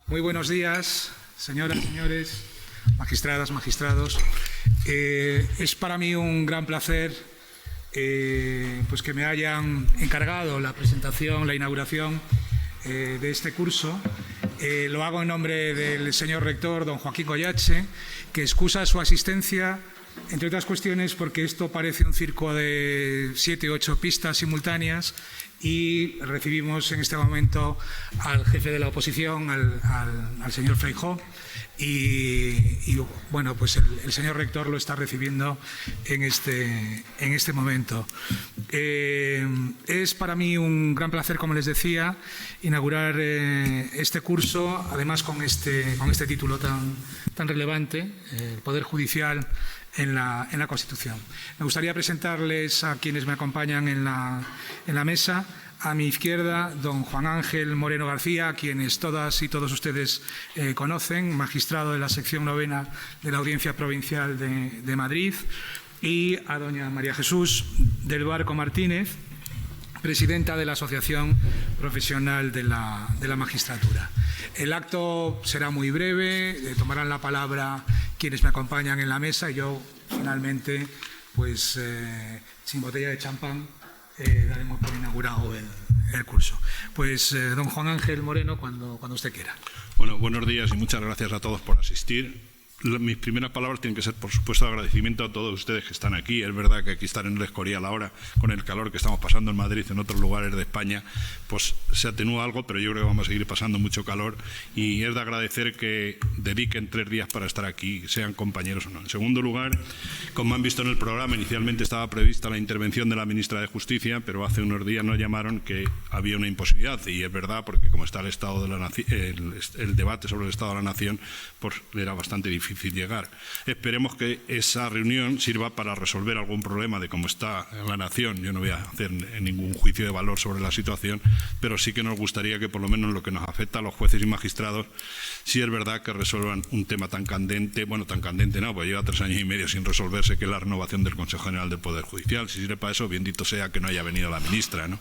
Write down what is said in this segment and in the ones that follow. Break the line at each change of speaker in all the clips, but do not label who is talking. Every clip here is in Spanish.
Muy buenos días, señoras, señores, magistradas, magistrados. Es para mí un gran placer pues que me hayan encargado la presentación, la inauguración de este curso. Lo hago en nombre del señor rector, don Joaquín Goyache, que excusa su asistencia, entre otras cuestiones, porque esto parece un circo de 7 u 8 pistas simultáneas y recibimos en este momento al jefe de la oposición, al señor Feijóo, y bueno, pues el señor rector lo está recibiendo en este momento. Es para mí un gran placer, como les decía, inaugurar este curso, además con este título tan relevante, el Poder Judicial en la Constitución. Me gustaría presentarles a quienes me acompañan en la mesa. A mi izquierda, don Juan Ángel Moreno García, a quienes todas y todos ustedes conocen, magistrado de la sección 9ª de la Audiencia Provincial de Madrid, y a doña María Jesús del Barco Martínez, presidenta de la Asociación Profesional de la Magistratura. El acto será muy breve, tomarán la palabra quienes me acompañan en la mesa y yo, finalmente, pues sin botella de champán, daremos por inaugurado el curso. Pues don Juan Ángel Moreno, cuando usted quiera.
Bueno, buenos días y muchas gracias a todos por asistir. Mis primeras palabras tienen que ser, por supuesto, de agradecimiento a todos ustedes que están aquí. Es verdad que aquí estar en el Escorial ahora, con el calor que estamos pasando en Madrid y en otros lugares de España, pues se atenúa algo, pero yo creo que vamos a seguir pasando mucho calor y es de agradecer que dediquen 3 días para estar aquí, sean compañeros o no. En segundo lugar, como han visto en el programa, inicialmente estaba prevista la intervención de la ministra de Justicia, pero hace unos días nos llamaron que había una imposibilidad, y es verdad, porque como está el debate sobre el Estado de la Nación, pues era bastante difícil llegar. Esperemos que esa reunión sirva para resolver algún problema de cómo está la nación. Yo no voy a hacer ningún juicio de valor sobre la situación, pero sí que nos gustaría que, por lo menos en lo que nos afecta a los jueces y magistrados, sí es verdad que resuelvan un tema tan candente. Bueno, tan candente no, pues lleva 3 años y medio sin resolverse, que es la renovación del Consejo General del Poder Judicial. Si sirve para eso, bendito sea que no haya venido la ministra, ¿no?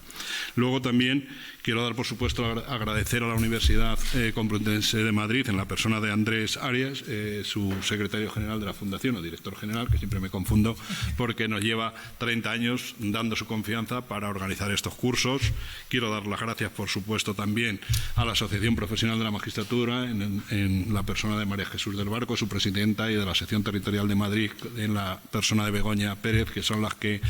Luego también quiero dar, por supuesto, agradecer a la Universidad Complutense de Madrid, en la persona de Andrés Arias, su secretario general de la Fundación, o director general, que siempre me confundo, porque nos lleva 30 años dando su confianza para organizar estos cursos. Quiero dar las gracias, por supuesto, también a la Asociación Profesional de la Magistratura, en la persona de María Jesús del Barco, su presidenta, y de la Sección Territorial de Madrid, en la persona de Begoña Pérez, que son las que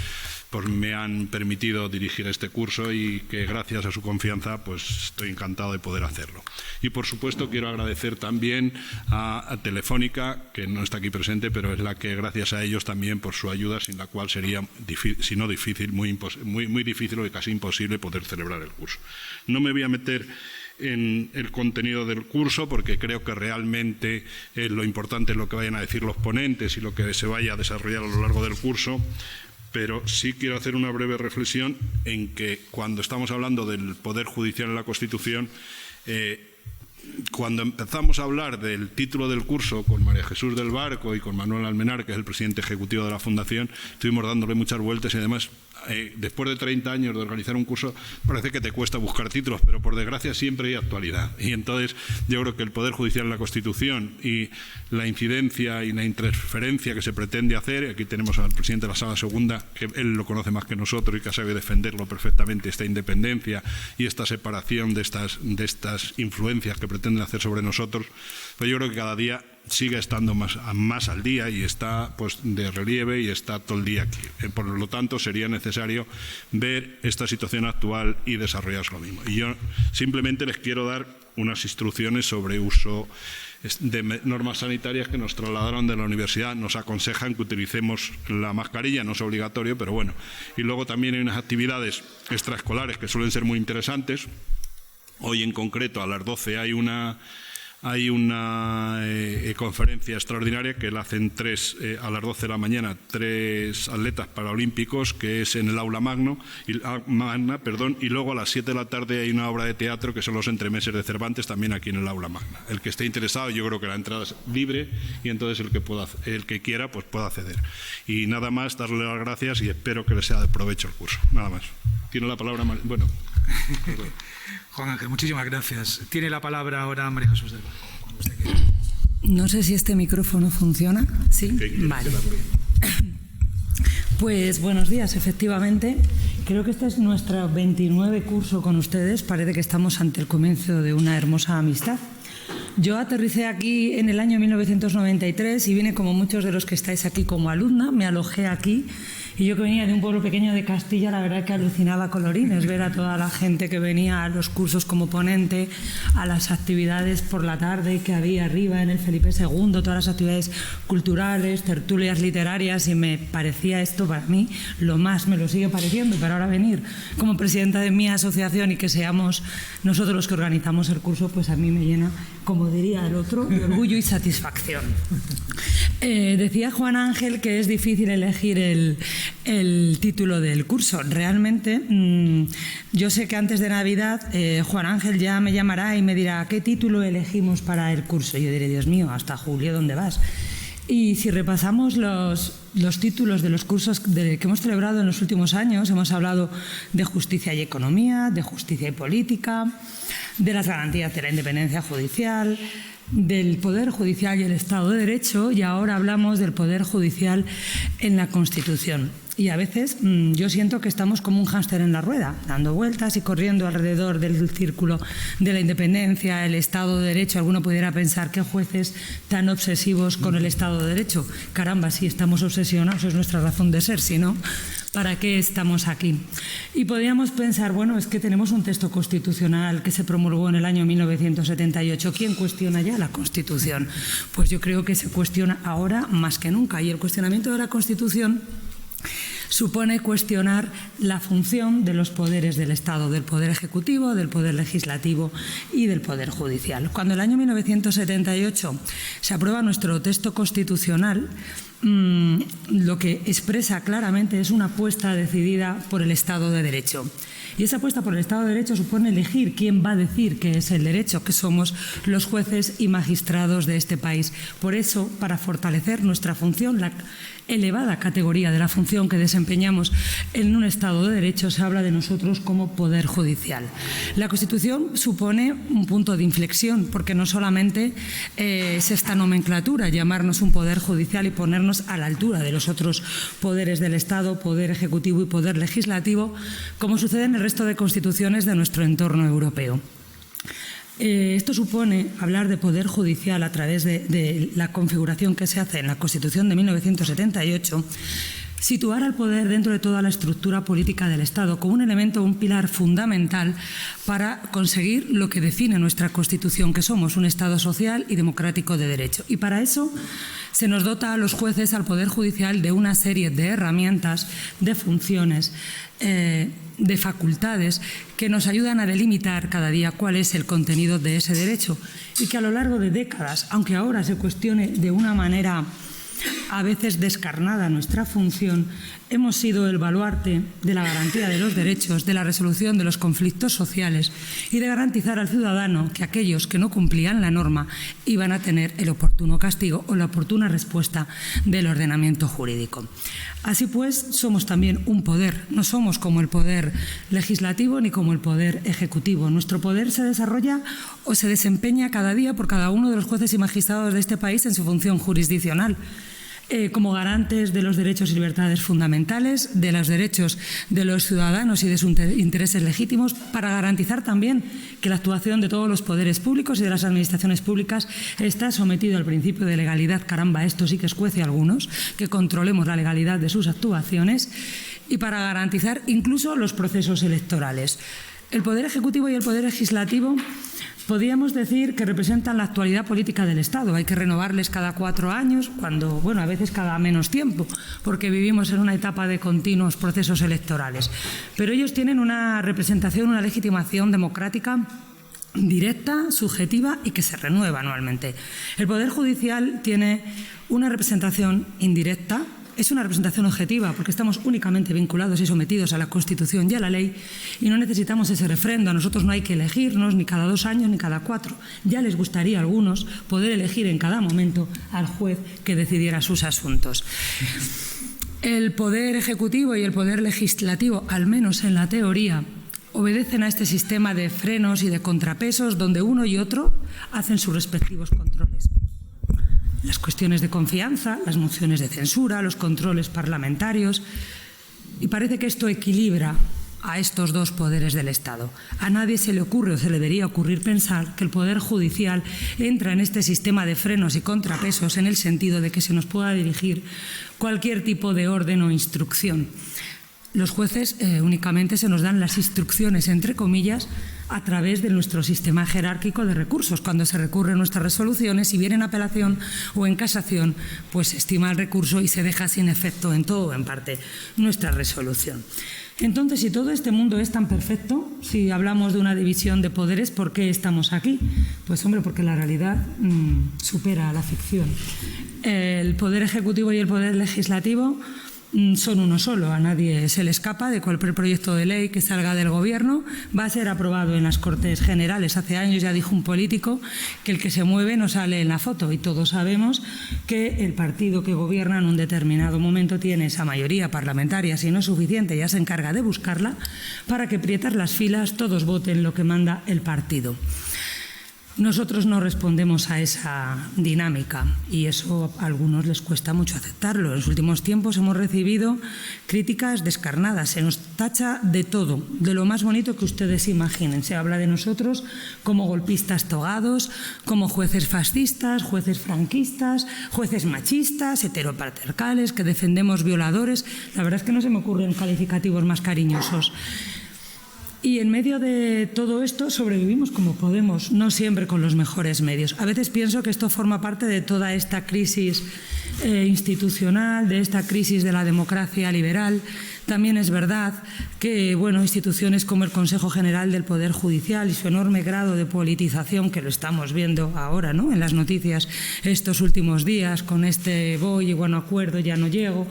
pues me han permitido dirigir este curso y que gracias a su confianza pues estoy encantado de poder hacerlo. Y por supuesto quiero agradecer también a Telefónica, que no está aquí presente, pero es la que, gracias a ellos también por su ayuda, sin la cual sería, si no difícil, muy difícil o casi imposible poder celebrar el curso. No me voy a meter en el contenido del curso, porque creo que realmente lo importante es lo que vayan a decir los ponentes y lo que se vaya a desarrollar a lo largo del curso. Pero sí quiero hacer una breve reflexión en que cuando estamos hablando del Poder Judicial en la Constitución, cuando empezamos a hablar del título del curso con María Jesús del Barco y con Manuel Almenar, que es el presidente ejecutivo de la Fundación, estuvimos dándole muchas vueltas y además, después de 30 años de organizar un curso, parece que te cuesta buscar títulos, pero por desgracia siempre hay actualidad. Y entonces yo creo que el Poder Judicial en la Constitución y la incidencia y la interferencia que se pretende hacer, aquí tenemos al presidente de la Sala Segunda, que él lo conoce más que nosotros y que sabe defenderlo perfectamente, esta independencia y esta separación de estas influencias que pretenden hacer sobre nosotros, pues yo creo que cada día sigue estando más al día y está pues de relieve y está todo el día aquí. Por lo tanto, sería necesario ver esta situación actual y desarrollar lo mismo. Y yo simplemente les quiero dar unas instrucciones sobre uso de normas sanitarias que nos trasladaron de la universidad. Nos aconsejan que utilicemos la mascarilla, no es obligatorio, pero bueno. Y luego también hay unas actividades extraescolares que suelen ser muy interesantes. Hoy en concreto a las 12 hay una hay una conferencia extraordinaria que la hacen a las 12 de la mañana 3 atletas paralímpicos, que es en el Aula Magna, y luego a las 7 de la tarde hay una obra de teatro que son los entremeses de Cervantes, también aquí en el Aula Magna. El que esté interesado, yo creo que la entrada es libre y entonces el que quiera pues pueda acceder. Y nada más, darle las gracias y espero que les sea de provecho el curso. Nada más. Tiene la palabra, bueno.
Juan Ángel, muchísimas gracias. Tiene la palabra ahora María Jesús del Barco, cuando usted quiera.
No sé si este micrófono funciona. ¿Sí? Vale. Pues buenos días, efectivamente. Creo que este es nuestro 29 curso con ustedes. Parece que estamos ante el comienzo de una hermosa amistad. Yo aterricé aquí en el año 1993 y vine, como muchos de los que estáis aquí, como alumna. Me alojé aquí. Y yo, que venía de un pueblo pequeño de Castilla, la verdad que alucinaba colorines ver a toda la gente que venía a los cursos como ponente, a las actividades por la tarde que había arriba en el Felipe II, todas las actividades culturales, tertulias literarias, y me parecía esto para mí lo más, me lo sigue pareciendo, pero ahora venir como presidenta de mi asociación y que seamos nosotros los que organizamos el curso, pues a mí me llena, como diría el otro, de orgullo y satisfacción. Decía Juan Ángel que es difícil elegir el título del curso. Realmente, yo sé que antes de Navidad Juan Ángel ya me llamará y me dirá ¿qué título elegimos para el curso? Yo diré, Dios mío, hasta julio, ¿dónde vas? Y si repasamos los títulos de los cursos que hemos celebrado en los últimos años, hemos hablado de justicia y economía, de justicia y política, de las garantías de la independencia judicial, del Poder Judicial y el Estado de Derecho, y ahora hablamos del Poder Judicial en la Constitución. Y a veces yo siento que estamos como un hámster en la rueda, dando vueltas y corriendo alrededor del círculo de la independencia, el Estado de Derecho. Alguno pudiera pensar, ¿qué jueces tan obsesivos con el Estado de Derecho? Caramba, si estamos obsesionados es nuestra razón de ser, si no, ¿para qué estamos aquí? Y podríamos pensar, bueno, es que tenemos un texto constitucional que se promulgó en el año 1978. ¿Quién cuestiona ya la Constitución? Pues yo creo que se cuestiona ahora más que nunca. Y el cuestionamiento de la Constitución supone cuestionar la función de los poderes del Estado, del Poder Ejecutivo, del Poder Legislativo y del Poder Judicial. Cuando en el año 1978 se aprueba nuestro texto constitucional, lo que expresa claramente es una apuesta decidida por el Estado de Derecho. Y esa apuesta por el Estado de Derecho supone elegir quién va a decir qué es el derecho, que somos los jueces y magistrados de este país. Por eso, para fortalecer nuestra función, la elevada categoría de la función que desempeñamos en un Estado de Derecho, se habla de nosotros como Poder Judicial. La Constitución supone un punto de inflexión, porque no solamente es esta nomenclatura, llamarnos un Poder Judicial y ponernos a la altura de los otros poderes del Estado, Poder Ejecutivo y Poder Legislativo, como sucede en el resto de constituciones de nuestro entorno europeo. Esto supone hablar de poder judicial a través de la configuración que se hace en la Constitución de 1978, situar al poder dentro de toda la estructura política del Estado como un elemento, un pilar fundamental para conseguir lo que define nuestra Constitución, que somos un Estado social y democrático de derecho. Y para eso se nos dota a los jueces, al Poder Judicial, de una serie de herramientas, de funciones, de facultades que nos ayudan a delimitar cada día cuál es el contenido de ese derecho, y que a lo largo de décadas, aunque ahora se cuestione de una manera a veces descarnada nuestra función, hemos sido el baluarte de la garantía de los derechos, de la resolución de los conflictos sociales y de garantizar al ciudadano que aquellos que no cumplían la norma iban a tener el oportuno castigo o la oportuna respuesta del ordenamiento jurídico. Así pues, somos también un poder, no somos como el poder legislativo ni como el poder ejecutivo. Nuestro poder se desarrolla o se desempeña cada día por cada uno de los jueces y magistrados de este país en su función jurisdiccional, como garantes de los derechos y libertades fundamentales, de los derechos de los ciudadanos y de sus intereses legítimos, para garantizar también que la actuación de todos los poderes públicos y de las administraciones públicas está sometido al principio de legalidad. Caramba, esto sí que escuece a algunos, que controlemos la legalidad de sus actuaciones, y para garantizar incluso los procesos electorales. El Poder Ejecutivo y el Poder Legislativo podríamos decir que representan la actualidad política del Estado. Hay que renovarles cada 4 años, cuando, bueno, a veces cada menos tiempo, porque vivimos en una etapa de continuos procesos electorales. Pero ellos tienen una representación, una legitimación democrática directa, subjetiva y que se renueva anualmente. El Poder Judicial tiene una representación indirecta. Es una representación objetiva porque estamos únicamente vinculados y sometidos a la Constitución y a la ley y no necesitamos ese refrendo. A nosotros no hay que elegirnos ni cada 2 años ni cada 4. Ya les gustaría a algunos poder elegir en cada momento al juez que decidiera sus asuntos. El Poder Ejecutivo y el Poder Legislativo, al menos en la teoría, obedecen a este sistema de frenos y de contrapesos donde uno y otro hacen sus respectivos controles. Las cuestiones de confianza, las mociones de censura, los controles parlamentarios. Y parece que esto equilibra a estos 2 poderes del Estado. A nadie se le ocurre o se le debería ocurrir pensar que el Poder Judicial entra en este sistema de frenos y contrapesos en el sentido de que se nos pueda dirigir cualquier tipo de orden o instrucción. Los jueces únicamente se nos dan las instrucciones, entre comillas, a través de nuestro sistema jerárquico de recursos. Cuando se recurren nuestras resoluciones, si viene en apelación o en casación, pues se estima el recurso y se deja sin efecto en todo o en parte nuestra resolución. Entonces, si todo este mundo es tan perfecto, si hablamos de una división de poderes, ¿por qué estamos aquí? Pues hombre, porque la realidad supera a la ficción. El Poder Ejecutivo y el Poder Legislativo son uno solo, a nadie se le escapa de cualquier proyecto de ley que salga del Gobierno. Va a ser aprobado en las Cortes Generales. Hace años ya dijo un político que el que se mueve no sale en la foto y todos sabemos que el partido que gobierna en un determinado momento tiene esa mayoría parlamentaria, si no es suficiente ya se encarga de buscarla para que prietas las filas todos voten lo que manda el partido. Nosotros no respondemos a esa dinámica y eso a algunos les cuesta mucho aceptarlo. En los últimos tiempos hemos recibido críticas descarnadas, se nos tacha de todo, de lo más bonito que ustedes imaginen. Se habla de nosotros como golpistas togados, como jueces fascistas, jueces franquistas, jueces machistas, heteropatriarcales, que defendemos violadores. La verdad es que no se me ocurren calificativos más cariñosos. Y en medio de todo esto sobrevivimos como podemos, no siempre con los mejores medios. A veces pienso que esto forma parte de toda esta crisis institucional, de esta crisis de la democracia liberal. También es verdad que instituciones como el Consejo General del Poder Judicial y su enorme grado de politización, que lo estamos viendo ahora, ¿no?, en las noticias estos últimos días, con este voy y acuerdo, ya no llego,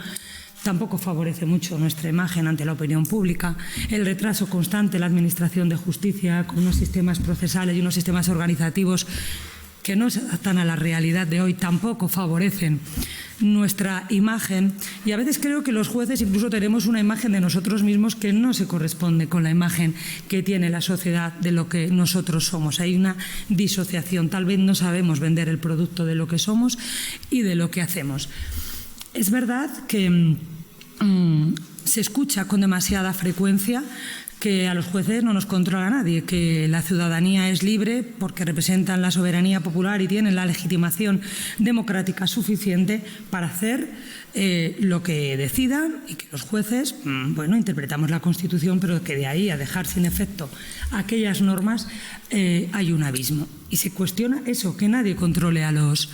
tampoco favorece mucho nuestra imagen ante la opinión pública. El retraso constante en la Administración de Justicia, con unos sistemas procesales y unos sistemas organizativos que no se adaptan a la realidad de hoy, tampoco favorecen nuestra imagen. Y a veces creo que los jueces incluso tenemos una imagen de nosotros mismos que no se corresponde con la imagen que tiene la sociedad de lo que nosotros somos. Hay una disociación. Tal vez no sabemos vender el producto de lo que somos y de lo que hacemos. Es verdad que se escucha con demasiada frecuencia que a los jueces no nos controla nadie, que la ciudadanía es libre porque representan la soberanía popular y tienen la legitimación democrática suficiente para hacer lo que decidan y que los jueces, interpretamos la Constitución, pero que de ahí a dejar sin efecto aquellas normas hay un abismo. Y se cuestiona eso, que nadie controle a los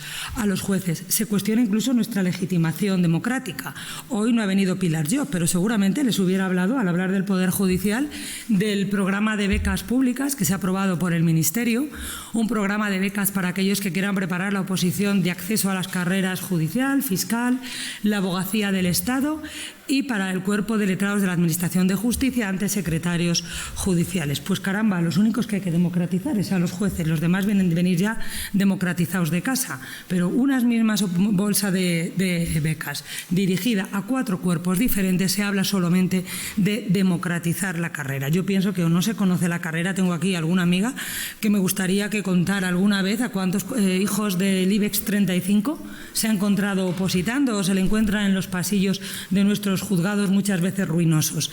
jueces. Se cuestiona incluso nuestra legitimación democrática. Hoy no ha venido Pilar Llop, pero seguramente les hubiera hablado, al hablar del Poder Judicial, del programa de becas públicas que se ha aprobado por el Ministerio, un programa de becas para aquellos que quieran preparar la oposición de acceso a las carreras judicial, fiscal, la abogacía del Estado y para el cuerpo de letrados de la Administración de Justicia ante secretarios judiciales. Pues caramba, los únicos que hay que democratizar es a los jueces, los demás vienen de venir ya democratizados de casa, pero unas mismas bolsa de becas dirigida a 4 cuerpos diferentes, se habla solamente de democratizar la carrera. Yo pienso que o no se conoce la carrera. Tengo aquí alguna amiga que me gustaría que contara alguna vez a cuántos hijos del IBEX 35 se ha encontrado opositando o se le encuentra en los pasillos de nuestros juzgados, muchas veces ruinosos,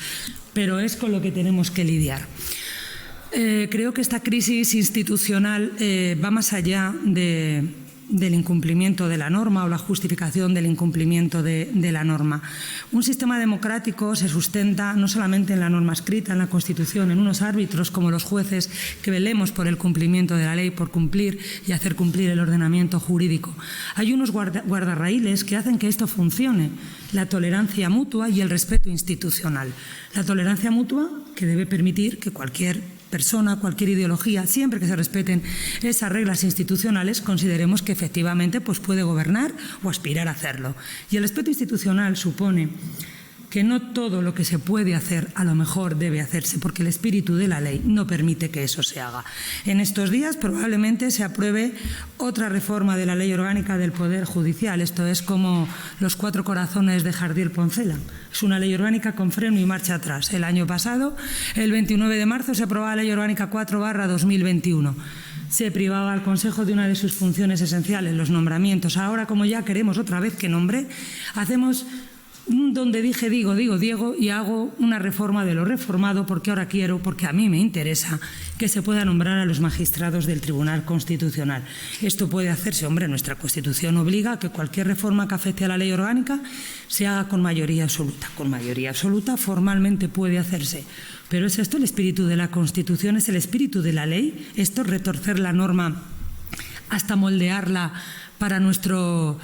pero es con lo que tenemos que lidiar. Creo que esta crisis institucional va más allá del incumplimiento de la norma o la justificación del incumplimiento de la norma. Un sistema democrático se sustenta no solamente en la norma escrita, en la Constitución, en unos árbitros como los jueces que velemos por el cumplimiento de la ley, por cumplir y hacer cumplir el ordenamiento jurídico. Hay unos guardarraíles que hacen que esto funcione: la tolerancia mutua y el respeto institucional. La tolerancia mutua, que debe permitir que cualquier persona, cualquier ideología, siempre que se respeten esas reglas institucionales, consideremos que efectivamente pues puede gobernar o aspirar a hacerlo. Y el respeto institucional supone que no todo lo que se puede hacer a lo mejor debe hacerse, porque el espíritu de la ley no permite que eso se haga. En estos días probablemente se apruebe otra reforma de la Ley Orgánica del Poder Judicial. Esto es como los 4 corazones de Jardiel Poncela. Es una ley orgánica con freno y marcha atrás. El año pasado, el 29 de marzo, se aprobaba la Ley Orgánica 4/2021. Se privaba al Consejo de una de sus funciones esenciales, los nombramientos. Ahora, como ya queremos otra vez que nombre, hacemos donde dije digo Diego, y hago una reforma de lo reformado, porque ahora quiero, porque a mí me interesa que se pueda nombrar a los magistrados del Tribunal Constitucional. Esto puede hacerse, hombre, nuestra Constitución obliga a que cualquier reforma que afecte a la ley orgánica se haga con mayoría absoluta. Con mayoría absoluta formalmente puede hacerse. Pero ¿es esto el espíritu de la Constitución? ¿Es el espíritu de la ley? ¿Esto es retorcer la norma hasta moldearla para nuestro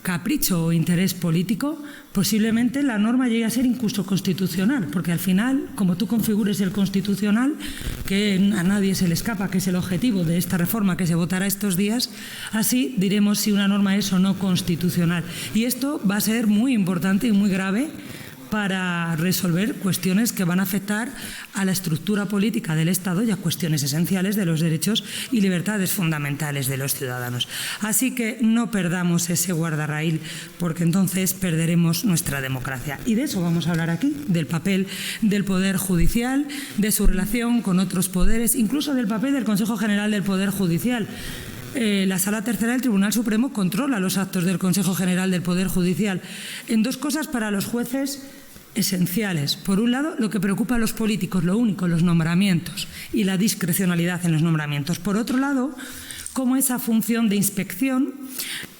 capricho o interés político? Posiblemente la norma llegue a ser incluso constitucional, porque al final, como tú configures el constitucional, que a nadie se le escapa que es el objetivo de esta reforma que se votará estos días, así diremos si una norma es o no constitucional. Y esto va a ser muy importante y muy grave para resolver cuestiones que van a afectar a la estructura política del Estado y a cuestiones esenciales de los derechos y libertades fundamentales de los ciudadanos. Así que no perdamos ese guardarraíl, porque entonces perderemos nuestra democracia. Y de eso vamos a hablar aquí, del papel del Poder Judicial, de su relación con otros poderes, incluso del papel del Consejo General del Poder Judicial. La Sala Tercera del Tribunal Supremo controla los actos del Consejo General del Poder Judicial en 2 cosas para los jueces esenciales. Por un lado, lo que preocupa a los políticos, lo único, los nombramientos y la discrecionalidad en los nombramientos. Por otro lado, cómo esa función de inspección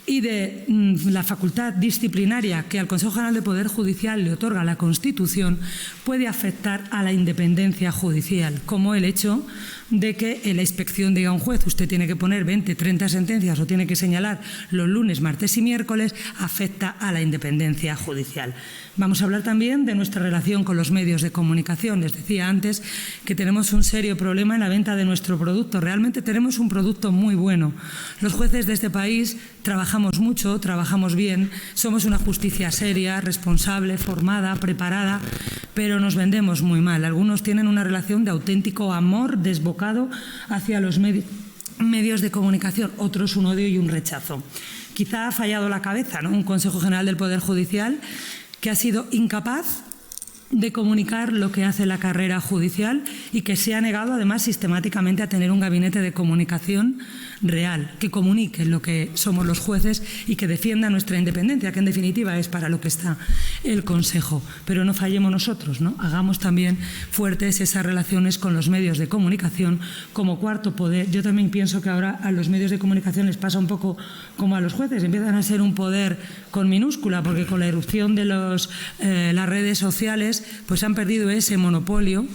y de la facultad disciplinaria que al Consejo General del Poder Judicial le otorga la Constitución puede afectar a la independencia judicial, como el hecho de que en la inspección diga a un juez usted tiene que poner 20, 30 sentencias o tiene que señalar los lunes, martes y miércoles, afecta a la independencia judicial. Vamos a hablar también de nuestra relación con los medios de comunicación. Les decía antes que tenemos un serio problema en la venta de nuestro producto. Realmente tenemos un producto muy bueno. Los jueces de este país trabajamos mucho, trabajamos bien, somos una justicia seria, responsable, formada, preparada, pero nos vendemos muy mal. Algunos tienen una relación de auténtico amor desbocado hacia los medios de comunicación, otros un odio y un rechazo. Quizá ha fallado la cabeza, ¿no? Un Consejo General del Poder Judicial que ha sido incapaz de comunicar lo que hace la carrera judicial y que se ha negado además sistemáticamente a tener un gabinete de comunicación real, que comunique lo que somos los jueces y que defienda nuestra independencia, que en definitiva es para lo que está el Consejo. Pero no fallemos nosotros, ¿no? Hagamos también fuertes esas relaciones con los medios de comunicación como cuarto poder. Yo también pienso que ahora a los medios de comunicación les pasa un poco como a los jueces, empiezan a ser un poder con minúscula, porque con la irrupción de las redes sociales pues han perdido ese monopolio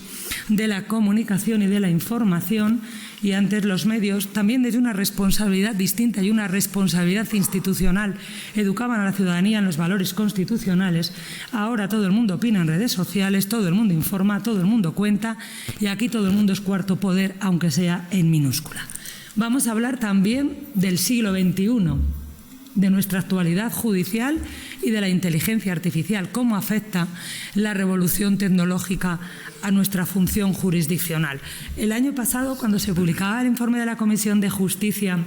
de la comunicación y de la información, y antes los medios, también desde una responsabilidad distinta y una responsabilidad institucional, educaban a la ciudadanía en los valores constitucionales. Ahora todo el mundo opina en redes sociales, todo el mundo informa, todo el mundo cuenta, y aquí todo el mundo es cuarto poder, aunque sea en minúscula. Vamos a hablar también del siglo XXI, de nuestra actualidad judicial y de la inteligencia artificial, cómo afecta la revolución tecnológica a nuestra función jurisdiccional. El año pasado, cuando se publicaba el informe de la Comisión de Justicia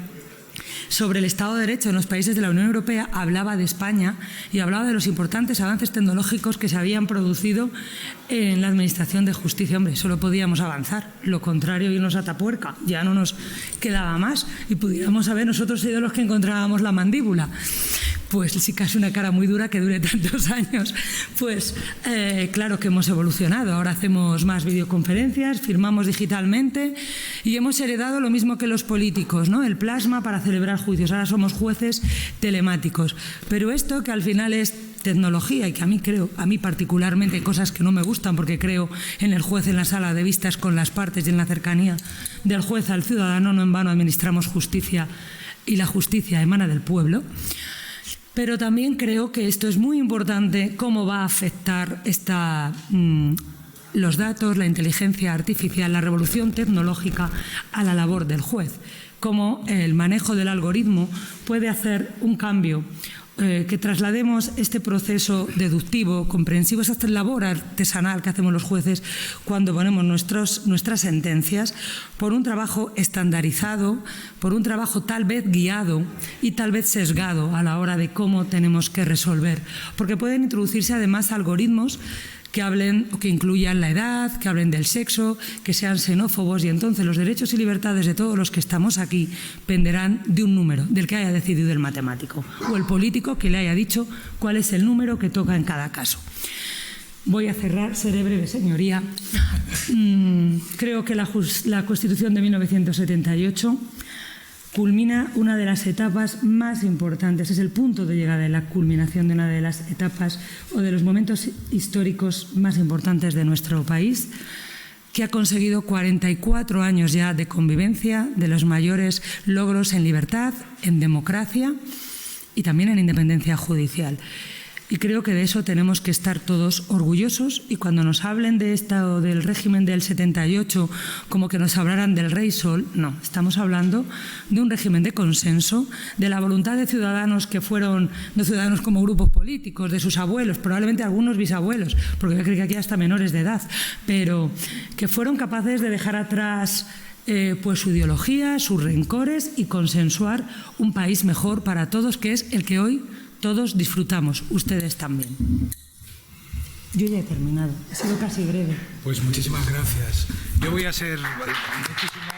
sobre el Estado de Derecho en los países de la Unión Europea, hablaba de España y hablaba de los importantes avances tecnológicos que se habían producido en la Administración de Justicia. Hombre, solo podíamos avanzar, lo contrario irnos a Atapuerca, ya no nos quedaba más y pudiéramos haber nosotros sido los que encontrábamos la mandíbula. Pues sí, casi una cara muy dura que dure tantos años. Pues claro que hemos evolucionado. Ahora hacemos más videoconferencias, firmamos digitalmente y hemos heredado lo mismo que los políticos, ¿no? El plasma para celebrar juicios. Ahora somos jueces telemáticos. Pero esto, que al final es tecnología y que a mí particularmente hay cosas que no me gustan, porque creo en el juez en la sala de vistas con las partes y en la cercanía del juez al ciudadano. No en vano administramos justicia y la justicia emana del pueblo. Pero también creo que esto es muy importante, cómo va a afectar esta los datos, la inteligencia artificial, la revolución tecnológica a la labor del juez. Cómo el manejo del algoritmo puede hacer un cambio, que traslademos este proceso deductivo, comprensivo, esta labor artesanal que hacemos los jueces cuando ponemos nuestras sentencias, por un trabajo estandarizado, por un trabajo tal vez guiado y tal vez sesgado a la hora de cómo tenemos que resolver. Porque pueden introducirse además algoritmos que hablen o que incluyan la edad, que hablen del sexo, que sean xenófobos, y entonces los derechos y libertades de todos los que estamos aquí penderán de un número, del que haya decidido el matemático o el político que le haya dicho cuál es el número que toca en cada caso. Voy a cerrar, seré breve, señoría. Creo que la Constitución de 1978 culmina una de las etapas más importantes, es el punto de llegada de la culminación de una de las etapas o de los momentos históricos más importantes de nuestro país, que ha conseguido 44 años ya de convivencia, de los mayores logros en libertad, en democracia y también en independencia judicial. Y creo que de eso tenemos que estar todos orgullosos, y cuando nos hablen de esto, del régimen del 78, como que nos hablaran del Rey Sol, no, estamos hablando de un régimen de consenso, de la voluntad de ciudadanos que fueron, no ciudadanos como grupos políticos, de sus abuelos, probablemente algunos bisabuelos, porque yo creo que aquí hasta menores de edad, pero que fueron capaces de dejar atrás pues su ideología, sus rencores, y consensuar un país mejor para todos, que es el que hoy todos disfrutamos, ustedes también. Yo ya he terminado, he sido casi breve.
Pues muchísimas gracias. Yo voy a ser muchísimo